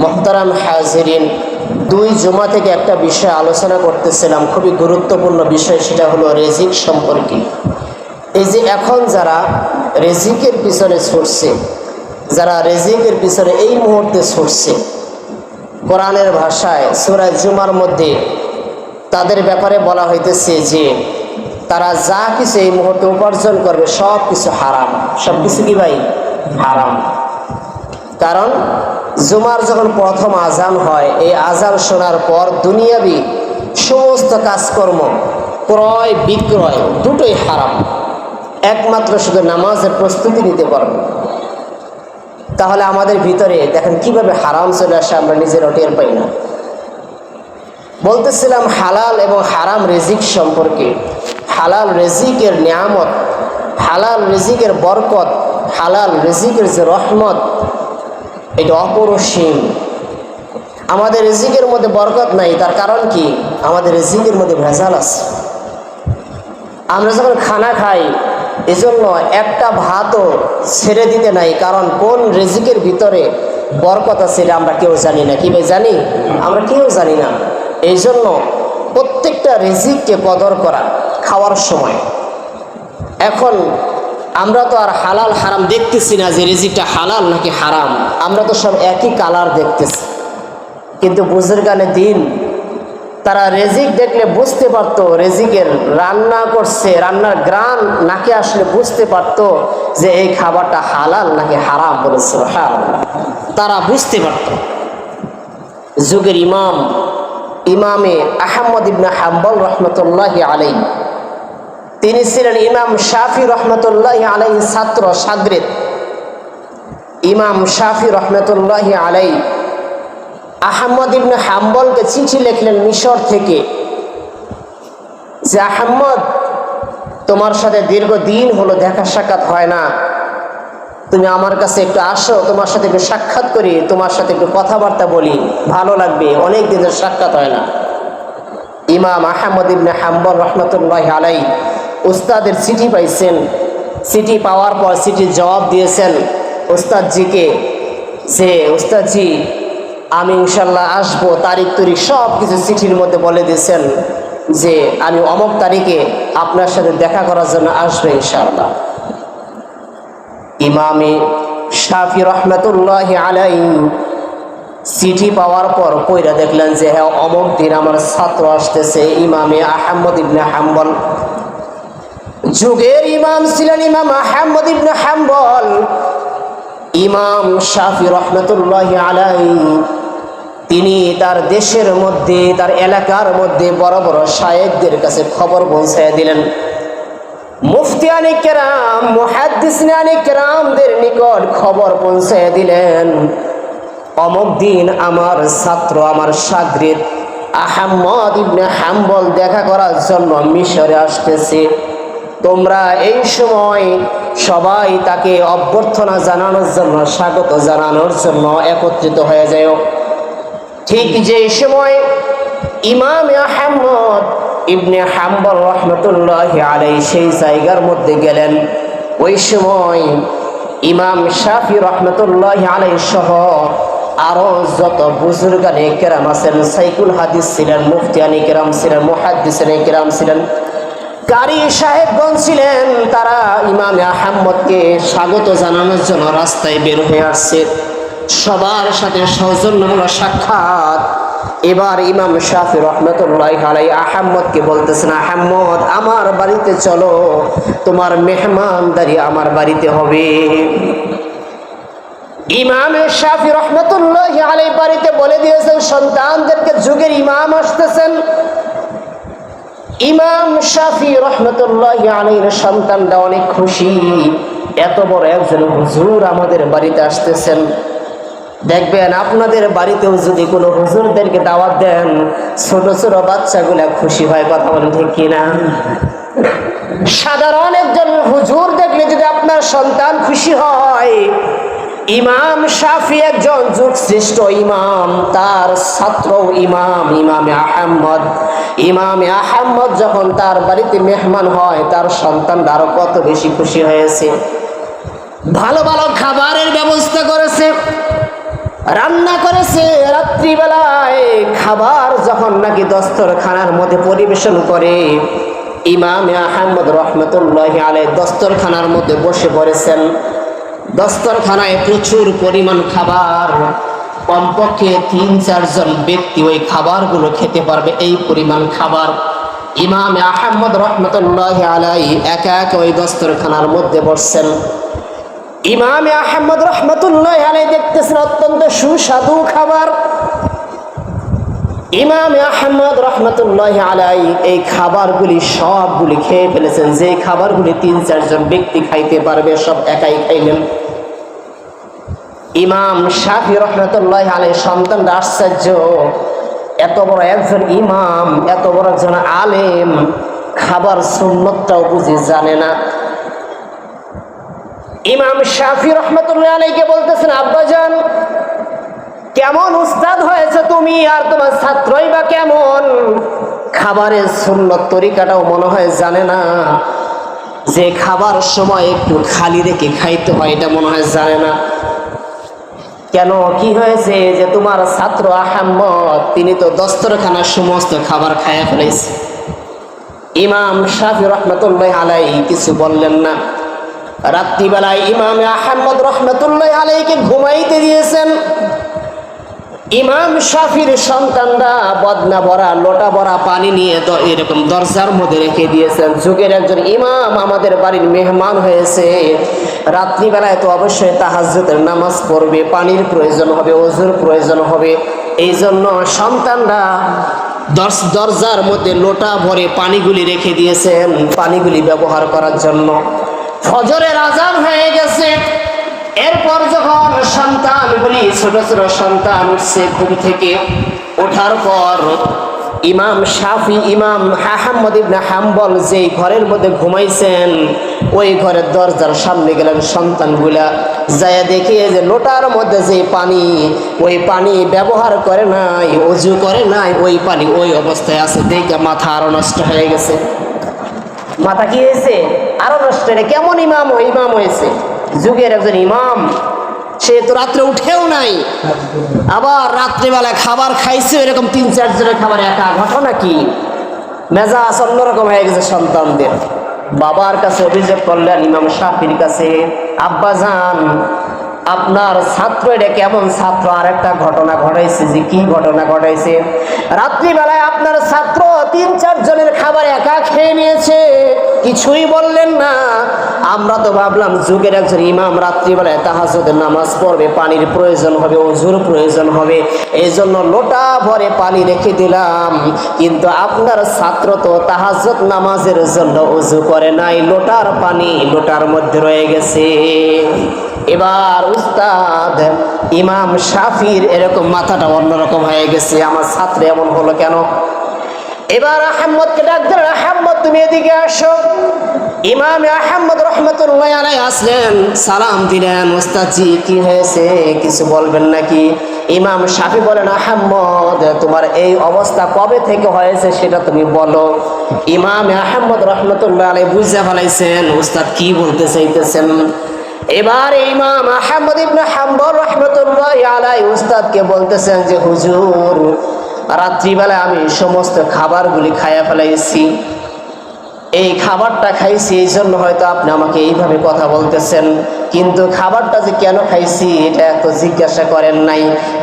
মুহতারাম হাজিরিন, দুই জুমা থেকে একটা বিষয় আলোচনা করতেছিলাম, খুবই গুরুত্বপূর্ণ বিষয়, সেটা হলো রিজিক সম্পর্কে। এই যে এখন যারা রিজিকের পিছনে ছুটছে, যারা রিজিকের পিছনে এই মুহূর্তে ছুটছে, কোরআনের ভাষায় সূরা জুমার মধ্যে তাদের ব্যাপারে বলা হইতেছে যে তারা যা কিছু এই মুহূর্তে উপার্জন করবে সব কিছু হারাম। সব কিছু কি ভাই? হারাম। কারণ জুমার যখন প্রথম আজান হয়, এই আজান শোনার পর দুনিয়াবি সমস্ত কাজকর্ম, ক্রয় বিক্রয় দুটোই হারাম। একমাত্র শুধু নামাজের প্রস্তুতি নিতে পারবে। তাহলে আমাদের ভিতরে দেখেন কিভাবে হারাম চলে আসে, আমরা নিজেরা টের পাই না। বলতেছিলাম হালাল এবং হারাম রিজিক সম্পর্কে। হালাল রিজিকের নিয়ামত, হালাল রিজিকের বরকত, হালাল রিজিকের যে রহমত, এটা অপরিসীম। আমাদের রিজিকের মধ্যে বরকত নাই, তার কারণ কি? আমাদের রিজিকের মধ্যে ভেজাল আছে। আমরা যখন খানা খাই, এজন্য একটা ভাতও ছেড়ে দিতে নাই, কারণ কোন রিজিকের ভিতরে বরকত আছে এটা আমরা কেউ জানি না। কি ভাই জানি? আমরা কেউ জানি না। এই জন্য প্রত্যেকটা রিজিককে কদর করা খাওয়ার সময়। এখন আমরা তো আর হালাল হারাম দেখতেছি না যে রিজিকটা হালাল নাকি হারাম, আমরা তো সব একই কালার দেখতেছি। কিন্তু বুজুর্গানে দিন তারা রিজিক দেখলে বুঝতে পারতো, রিজিকের রান্না করছে, রান্নার গ্রান নাকি আসলে বুঝতে পারতো যে এই খাবারটা হালাল নাকি হারাম। বলেছে তারা বুঝতে পারত। যুগের ইমামে আহমদ ইবনে হাম্বল রহমতুল্লাহি আলাইহি, তিনি ছিলেন ইমাম শাফি রহমতুল্লাহি আলাইহির ছাত্র শাগরেদ। ইমাম শাফি রহমতুল্লাহি আলাইহি আহমদ ইবনে হাম্বলকে চিঠি লিখলেন মিশর থেকে যে আহমদ, তোমার সাথে দীর্ঘদিন হলো দেখা সাক্ষাৎ হয় না, তুমি আমার কাছে একটু আসো, তোমার সাথে একটু সাক্ষাৎ করি, তোমার সাথে একটু কথাবার্তা বলি, ভালো লাগবে, অনেক দিনের সাক্ষাৎ হয় না। ইমাম আহমদ ইবনে হাম্বল রহমতুল্লাহি আলাইহি উস্তাদের চিঠি পাইছেন। চিঠি পাওয়ার পর চিঠির জবাব দিয়েছেন উস্তাদজিকে যে উস্তাদজি আমি ইনশাল্লাহ আসবো, তারিখ তারিখ সব কিছু চিঠির মধ্যে বলে দিয়েছেন যে আমি অমুক তারিখে আপনার সাথে দেখা করার জন্য আসবো ইনশাআল্লাহ। ইমামে শাফি রহমতুল্লাহি আলাইহি চিঠি পাওয়ার পর পইরা দেখলেন যে হ্যাঁ অমুক দিন আমার ছাত্র আসতেছে। ইমামে আহমদ ইবনে হাম্বল, যুগের ইমাম ছিলেন ইমাম আহমদ ইবনে হাম্বল। ইমাম শাফি রহমতুল্লাহি আলাইহি তিনি তার দেশের মধ্যে, তার এলাকার মধ্যে বড় বড় শায়েখদের কাছে খবর পৌঁছায় দিলেন। মুফতিয়ানে কেরাম, মুহাদ্দিসিনে কেরামদের নিকট খবর পৌঁছায় দিলেন, অমুক দিন আমার ছাত্র, আমার শাগরিদ আহমদ ইবনে হাম্বল দেখা করার জন্য মিশরে আসতেছে। তোমরা এই সময় সবাই তাকে অভ্যর্থনা জানানোর জন্য, স্বাগত জানানোর জন্য একত্রিত হয়ে যায়। ঠিক যে সময় ইমাম আহমদ ইবনে হাম্বল রহমতুল্লাহি আলাইহি সেই জায়গার মধ্যে গেলেন, ওই সময় ইমাম শাফি রহমতুল্লাহি আলাইহি সহ আরো যত বুজুর্গানে কেরাম আছেন, সাইকুল হাদিস ছিলেন, মুফতিয়ানে কেরাম ছিলেন, মুহাদ্দিসিনে কেরাম ছিলেন, কারি সাহেবগণ ছিলেন, তারা ইমাম আহমদকে স্বাগত জানানোর জন্য রাস্তায় বের হয়ে আসছে। সবার সাথে সৌজন্যমূলক সাক্ষাৎ। এবার ইমাম শাফি রহমতুল্লাহি আলাইহি আহমদকে বলতেছেন, আহমদ আমার বাড়িতে চলো, তোমার মেহমানদারি আমার বাড়িতে হবে। ইমাম শাফি রহমতুল্লাহি আলাইহি বাড়িতে বলে দিয়েছেন সন্তানদেরকে, যুগের ইমাম আসতেছেন। ইমাম শাফি রহমতুল্লাহি আলাইহির সন্তানরা অনেক খুশি, এত বড় একজন হুজুর আমাদের বাড়িতে আসতেছেন। দেখবেন আপনাদের বাড়িতেও যদি কোনো হুজুরদেরকে দাওয়াত দেন, ছোট ছোট বাচ্চাগুলা খুশি হয়। কথা বলেন ঠিক কিনা? সাধারণ একজন হুজুর দেখলে যদি আপনার সন্তান খুশি হয়, ইমাম শাফি একজন যুগ শ্রেষ্ঠ ইমাম, তার ছাত্র ইমাম ইমামে আহমদ, ইমামে আহমদ যখন তার বাড়িতে মেহমান হয়, তার সন্তানরা আরো কত বেশি খুশি হয়েছে। ভালো ভালো খাবারের ব্যবস্থা করেছে, রান্না করেছে রাত্রিবেলায় খাবার যখন নাকি দস্তরখানার মধ্যে পরিবেশন করে, ইমাম আহমদ রহমতুল্লাহ আলাইহি দস্তরখানার মধ্যে বসে পড়েছেন। দস্তরখানায় প্রচুর পরিমাণ খাবার, কমপক্ষে ৩-৪ জন ব্যক্তি ওই খাবারগুলো খেতে পারবে, এই পরিমাণ খাবার। ইমাম আহমদ রহমতুল্লাহ আলাইহি একা একা ওই দস্তরখানার মধ্যে বসছেন। ইমাম আহমদ রহমতুল্লাহ আলাইহি দেখতেছেন অত্যন্ত সুস্বাদু খাবার। ইমাম আহমদ রহমতুল্লাহ আলাইহি এই খাবারগুলি সবগুলি খেয়ে ফেলেছেন। যে খাবারগুলি ৩-৪ জন ব্যক্তি খাইতে পারবে সব একাই খাইলেন। ইমাম শাফি রহমতুল্লাহ আলাইহি সন্তানরা আশ্চর্য, এত বড় একজন ইমাম, এত বড় একজন আলেম, খাবার সুন্নতটাও বুঝি জানে না। ইমাম শাফি রহমতুল্লাহ আলাইহিকে বলতেছেন, আব্বাজান কেমন উস্তাদ হয়েছে তুমি, আর তোমার ছাত্রই বা কেমন, খাবারের সুন্নত তরিকাটাও মনে হয় জানে না, যে খাবার সময় একটু খালি রেখে খাইতে হয় এটা মনে হয় জানে না। কেন, কি হয়েছে যে তোমার ছাত্র আহমদ তিনি তো দস্তরখানার সমস্ত খাবার খাইয়া ফেলেছে। ইমাম শাফি রহমতুল্লাহ আলাইহি কিছু বললেন না। রাত্রিবেলায় ইমাম আহমদ রহমতুল্লাহ আলাইহিকে ঘুমাইতে দিয়েছেন। ইমাম শাফির সন্তানরা বদনা ভরা লোটা ভরা পানি নিয়ে এরকম দরজার মধ্যে রেখে দিয়েছেন। যুগের একজন ইমাম আমাদের বাড়ির মেহমান হয়েছে, রাত্রিবেলায় তো অবশ্যই তাহাজ্জুদের নামাজ পড়বে, পানির প্রয়োজন হবে, ওযুর প্রয়োজন হবে। এই জন্য সন্তানরা দরজার মধ্যে লোটা ভরে পানিগুলি রেখে দিয়েছেন, পানিগুলি ব্যবহার করার জন্য। ফজরের আযান হয়ে গেছে। এরপর যখন সন্তানগুলি ছোট ছোট সন্তান উঠছে ঘুম থেকে, ওঠার পর ইমাম শাফি, ইমাম আহমদ ইবনে হাম্বল যেই ঘরের মধ্যে ঘুমাইছেন ওই ঘরের দরজার সামনে গেলেন। সন্তানগুলা যায় দেখে যে লোটার মধ্যে যে পানি, ওই পানি ব্যবহার করে নাই, ওযু করে নাই, ওই পানি ওই অবস্থায় আছে। দেখে মাথা আরো নষ্ট হয়ে গেছে। মাথা কি হয়েছে? আরো নষ্ট হয়ে, কেমন ইমাম হয়েছে, যুগের একজন ইমাম, সে তো রাত্রে উঠেও নাই, আবার রাত্রিবেলা খাবার খাইছে এরকম ৩-৪ জনের খাবার একা, ঘটনা কি? মেজাজ অন্যরকম হয়ে গেছে সন্তানদের। বাবার কাছে অভিযোগ করলেন ইমাম শাফির কাছে, আব্বাজান আপনার ছাত্র এটা কেমন ছাত্র? আর একটা ঘটনা ঘটাইছে। যে কি ঘটনা ঘটাইছে? রাত্রিবেলায় আপনার ছাত্র ৩-৪ জনের খাবার একা খেয়ে নিয়েছে, কিছুই বললেন না। আমরা তো ভাবলাম যুগের একজন ইমাম রাত্রিবেলায় তাহাজ্জুদের নামাজ পড়বে, পানির প্রয়োজন হবে, ওযুর প্রয়োজন হবে, এই জন্য লোটা ভরে পানি রেখে দিলাম। কিন্তু আপনার ছাত্র তো তাহাজ্জুদ নামাজের জন্য ওযু করে নাই, লোটার পানি লোটার মধ্যে রয়ে গেছে। এবার উস্তাদ ইমাম শাফির এরকম মাথাটা অন্যরকম হয়ে গেছে, আমার ছাত্র এমন হলো কেন? এবার আহমদকে ডাক দিলেন, আহমদ তুমি এদিকে আসো। ইমাম আহমদ রহমতুল্লাহ আলাইহি আসলেন, সালাম দিলেন, উস্তাদজি কি হয়েছে, কিছু বলবেন নাকি? ইমাম শাফি বলেন, আহমদ তোমার এই অবস্থা কবে থেকে হয়েছে সেটা তুমি বলো। ইমাম আহমদ রহমতুল্লাহ আলাইহি বুঝে ফেলাইছেন উস্তাদ কি বলতে চাইতেছেন। এবার ইমাম আহমদ ইবনে হাম্বল রাহমাতুল্লাহি আলাইহি উস্তাদকে বলতেছেন যে হুজুর রাত্রিবেলায় আমি সমস্ত খাবারগুলি খাইয়া ফেলাইছি, এই খাবারটা খাইছি এই জন্য হয়তো আপনি আমাকে এইভাবে কথা বলতেছেন, কিন্তু খাবারটা যে কেন খাইছি এটা তো জিজ্ঞাসা করেন নাই।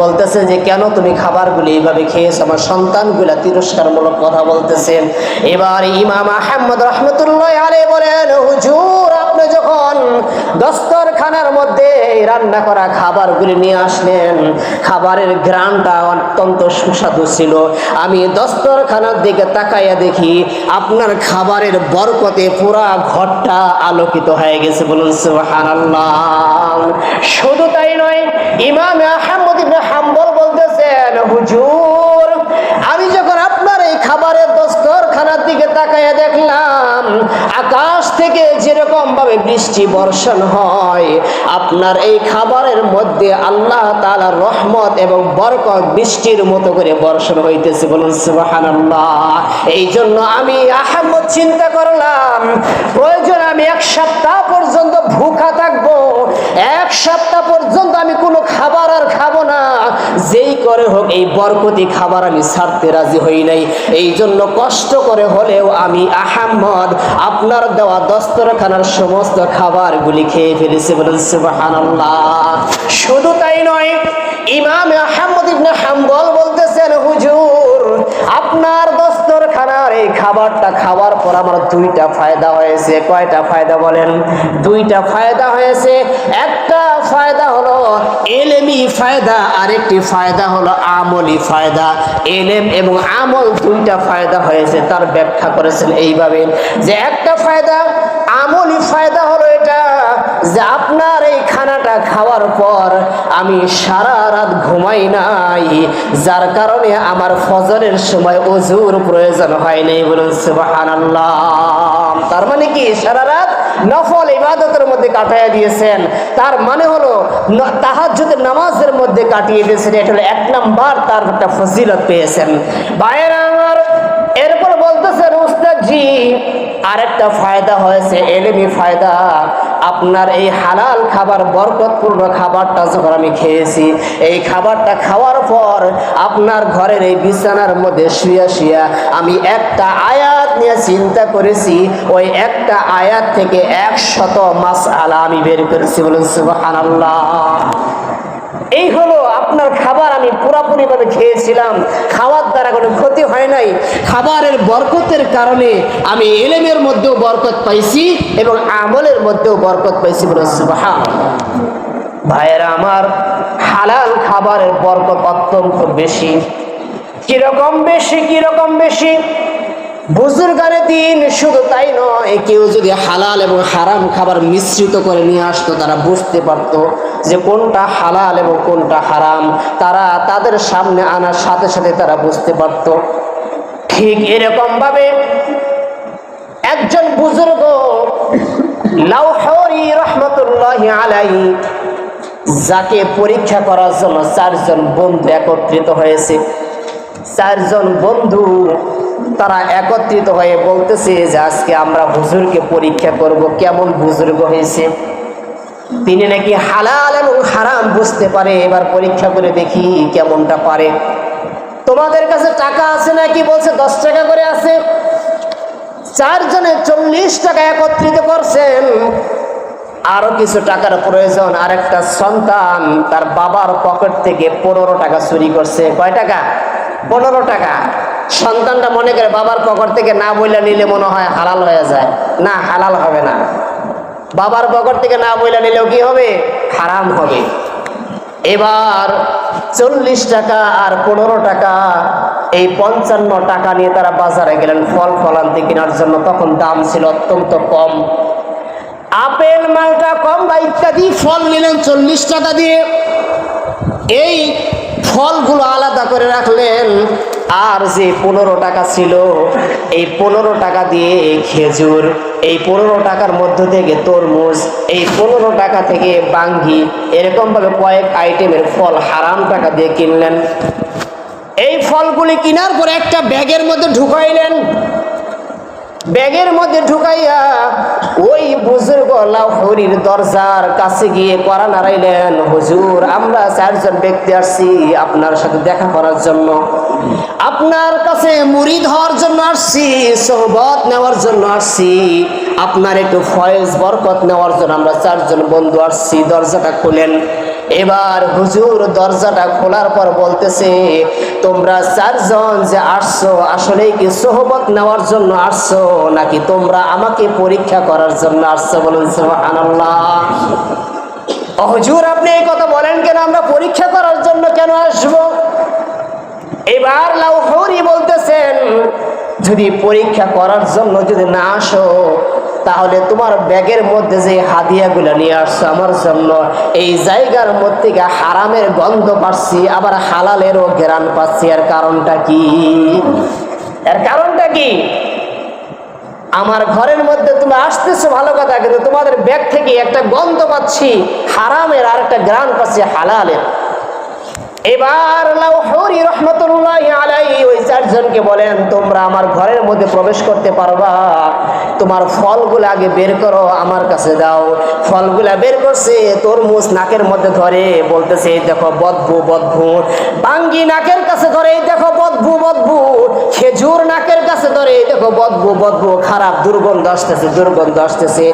বলতেছে যে কেন তুমি খাবারগুলি এইভাবে খেয়েছো, আমার সন্তানগুলা তিরস্কারমূলক কথা বলতেছেন। এবার ইমাম আহমদ রাহমাতুল্লাহি আলাইহি বলেন, হুজুর আপনি যখন দস্তরখানার মধ্যে রান্না করা খাবারগুলি নিয়ে আসলেন, খাবারের ঘ্রাণটা অত্যন্ত সুস্বাদু ছিল। আমি দস্তরখানার দিকে তাকাইয়া দেখি আপনার খাবারের বরকতে পুরা ঘরটা আলোকিত হয়ে গেছে। বলুন সুবহানাল্লাহ। শুধু তাই নয়, ইমাম আহমদ ইবনে হাম্বল বলতেছেন, হুজুর আমি যখন আপনার এই খাবারের দস্তরখানার দিকে তাকাইয়া দেখলাম আকাশ থেকে যেরকম ভাবে বৃষ্টি বর্ষণ হয়, আপনার এই খাবারের মধ্যে আল্লাহ তাআলার রহমত এবং বরকত বৃষ্টির মতো করে বর্ষণ হইতেছে, বলুন সুবহানাল্লাহ। এই জন্য আমি আহমদ চিন্তা করলাম, প্রয়োজন আমি এক সপ্তাহ পর্যন্ত ভুখা থাকবো, এক সপ্তাহ পর্যন্ত আমি কোনো খাবার আর খাবো না, যেই করে হোক এই বরকতি খাবার আমি ছাড়তে রাজি হই নাই। এই জন্য কষ্ট করে হলেও আমি আহমদ আপনার দেওয়া দস্তরখানার সমস্ত খাবারগুলি খেয়ে ফেলেছি, বলেন সুবহানাল্লাহ। শুধু তাই নয়, ইমাম আহমদ ইবনে হাম্বল বলতেছেন, হুজুর আপনার দস্তরখানার এই খাবারটা খাওয়ার পর আমার দুইটা ফায়দা হয়েছে। কয়টা ফায়দা বলেন? দুইটা ফায়দা হয়েছে। একটা ফায়দা হলো এলেমি ফায়দা, আরেকটি ফায়দা হলো আমলি ফায়দা। এলেম এবং আমল দুইটা ফায়দা হয়েছে। তার ব্যাখ্যা করেছেন এইভাবে যে একটা ফায়দা, আমলি ফায়দা হলো এটা যে আপনার এই খানাটা খাওয়ার পর আমি সারা রাত ঘুমাই নাই, যার কারণে আমার ফজরের সময় ওযুর প্রয়োজন হয় নাই, বলুন সুবহানাল্লাহ। তার মানে কি সারা রাত নফল ইবাদতের মধ্যে কাটিয়ে দিয়েছেন, তার মানে হলো তাহাজ্জুদের নামাজের মধ্যে কাটিয়ে দিয়েছেন। এটা হলো এক নাম্বার তার একটা ফজিলত পেয়েছেন। ভাইয়েরা আমার, এরপর বলতেছেন উস্তাদ জি আরেকটা ফায়দা হয়েছে, এলেমি ফায়দা। আপনার এই হালাল খাবার, বরকতপূর্ণ খাবারটা যখন আমি খেয়েছি, এই খাবারটা খাওয়ার পর আপনার ঘরের এই বিছানার মধ্যে শুয়া শুয়া আমি একটা আয়াত নিয়ে চিন্তা করেছি, ওই একটা আয়াত থেকে 100 মাসআলা আমি বের করেছি, বলুন সুবহানাল্লাহ। এই হলো আপনার খাবার, আমি পুরাপুরি ভাবে খেয়েছিলাম, খাওয়ার দ্বারা কোনো ক্ষতি হয় নাই। খাবারের বরকতের কারণে আমি ইলমের মধ্যেও বরকত পাইছি এবং আমলের মধ্যেও বরকত পাইছি, বলে সুবহানাল্লাহ। ভাইয়েরা আমার, হালাল খাবারের বরকত অত্যন্ত বেশি। কিরকম বেশি? কিরকম বেশি? বুজুর্গানে দিন শুধু তাই নয়, কেউ যদি হালাল এবং হারাম খাবার মিশ্রিত করে নিয়ে আসতো, তারা বুঝতে পারতো যে কোনটা হালাল এবং কোনটা হারাম। তারা তাদের সামনে আনার সাথে সাথে তারা বুঝতে পারতো। ঠিক এরকম ভাবে একজন বুজুর্গ লাউহরি রহমতুল্লাহি আলাইহি, যাকে পরীক্ষা করার জন্য 4 জন বন্ধু একত্রিত হয়েছে। 4 জন বন্ধু তারা একত্রিত হয়ে বলতেছে যে আজকে আমরা হুজুরকে পরীক্ষা করব, কেমন বুজুর্গ হয়েছে, তিনি নাকি হালাল এবং হারাম বুঝতে পারে, এবার পরীক্ষা করে দেখি কেমনটা পারে। তোমাদের কাছে টাকা আছে নাকি? বলছে 10 টাকা করে আছে। 4 জনে 40 টাকা একত্রিত করছেন। আরো কিছু টাকার প্রয়োজন। আরেকটা সন্তান তার বাবার পকেট থেকে 15 টাকা চুরি করছে। কয় টাকা? 15 টাকা। সন্তানটা মনে করে বাবার পকেট থেকে না বইলা নিলে মনে হয় হালাল হয়ে যায়। না, হালাল হবে না। বাবার পকেট থেকে না বইলা নিলেও কি হবে? হারাম হবে। এবার 40 টাকা আর 15 টাকা, এই 55 টাকা নিয়ে তারা বাজারে গেলেন ফল ফলান্তি কেনার জন্য। তখন দাম ছিল অত্যন্ত কম, আপেল মালটা কম বা ইত্যাদি ফল নিলেন 40 টাকা দিয়ে। এই ফলগুলো আলাদা করে রাখলেন। আর যে 15 টাকা ছিল, এই 15 টাকা দিয়ে খেজুর, এই 15 টাকার মধ্য থেকে তরমুজ, এই 15 টাকা থেকে বাঙ্গি, এরকম ভাবে কয়েক আইটেমের ফল হারাম টাকা দিয়ে কিনলেন। এই ফলগুলি কেনার পর একটা ব্যাগের মধ্যে ঢুকাইলেন। ব্যাগের মধ্যে ঢুকাইয়া ওই বুজুর্গ লাউহরির দরজার কাছে গিয়ে কড়া নাড়াইলেন, হুজুর আমরা 4 জন ব্যক্তি আসছি আপনার সাথে দেখা করার জন্য, আপনার কাছে মুরিদ হওয়ার জন্য আসছি, সোহবত নেওয়ার জন্য আসছি, আপনার একটু ফয়েজ বরকত নেওয়ার জন্য আমরা 4 জন বন্ধু আসছি, দরজাটা খুলেন। এবার হুজুর দরজাটা খোলার পর বলতেছে, তোমরা 4 জন যে আসছো আসলেই কি সোহবত নেওয়ার জন্য আসছো নাকি তোমরা আমাকে পরীক্ষা করার জন্য আসছো? বলুন সুবহানাল্লাহ। হুজুর আপনি এই কথা বলেন কেন? আমরা পরীক্ষা করার জন্য কেন আসবো? এবার লাউহরি বলতেছেন, যদি পরীক্ষা করার জন্য যদি না আসো, তাহলে তোমার ব্যাগের মধ্যে যে হাদিয়াগুলো নিয়ে আসছো আমার জন্য, এই জায়গার মধ্যে হারামের গন্ধ পাচ্ছি, আবার হালালেরও ঘ্রাণ পাচ্ছি। এর কারণটা কি? এর কারণটা কি? আমার ঘরের মধ্যে তুমি আসতেছো ভালো কথা, কিন্তু তোমাদের ব্যাগ থেকে একটা গন্ধ পাচ্ছি হারামের, আর একটা গ্রান পাচ্ছি হালালের। এবার লাউহুরি রহমাতুল্লাহি আলাইহি ওই চারজনকে বলেন, তোমরা আমার ঘরের মধ্যে প্রবেশ করতে পারবা, তোমার ফলগুলো আগে বের করো, আমার কাছে দাও। ফলগুলা বের করছে, তরমুজ নাকের মধ্যে ধরে বলতেছে, এই দেখো বদবু বদবু। বাঙ্গি নাকের কাছে ধরে, এই দেখো বদবু বদবু। খেজুর নাকের কাছে ধরে, এই দেখো বদবু বদবু, খারাপ দুর্গন্ধ আসতেছে, দুর্গন্ধ আসতেছে।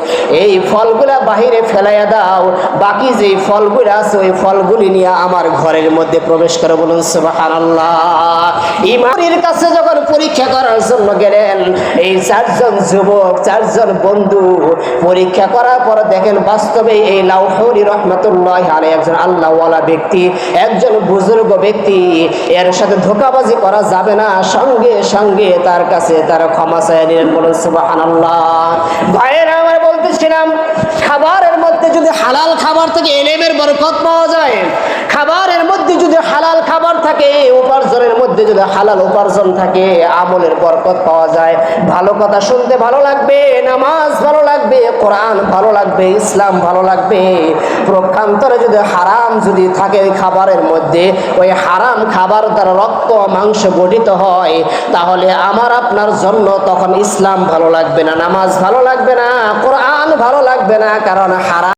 এই ফলগুলা বাহিরে ফেলাইয়া দাও, বাকি যেই ফলগুলো আছে ওই ফলগুলি নিয়ে আমার ঘরের মধ্যে প্রবেশ করে। বলুন সুবহানাল্লাহ। ইমানের কাছে যখন পরীক্ষা করার জন্য গেলেন, এই চারজন যুবক, চারজন বন্ধু পরীক্ষা করার পর দেখেন বাস্তবে এই লাউহুরি রহমাতুল্লাহি আলাইহি একজন আল্লাহওয়ালা ব্যক্তি, একজন বুজুর্গ ব্যক্তি, এর সাথে ধোঁকাবাজি করা যাবে না। সঙ্গে সঙ্গে তার কাছে তারা ক্ষমা চেয়ে নিলেন। বলুন সুবহানাল্লাহ। ভাইয়েরা আমার বলতেছিলাম, খাবারের মধ্যে যদি হালাল খাবার থেকে ইলমের বরকত পাওয়া যায়, খাবারের মধ্যে যদি হালাল খাবার থাকে, উপার্জনের মধ্যে যদি হালাল উপার্জন থাকে, আমলের বরকত পাওয়া যায়। ভালো কথা শুনতে ভালো লাগবে, নামাজ ভালো লাগবে, কোরআন ভালো লাগবে, ইসলাম ভালো লাগবে। প্রক্ষান্তরে যদি হারাম যদি থাকে ওই খাবারের মধ্যে, ওই হারাম খাবার দ্বারা রক্ত মাংস গঠিত হয়, তাহলে আমার আপনার জন্য তখন ইসলাম ভালো লাগবে না, নামাজ ভালো লাগবে না, কোরআন ভালো লাগবে না, কারণ হারাম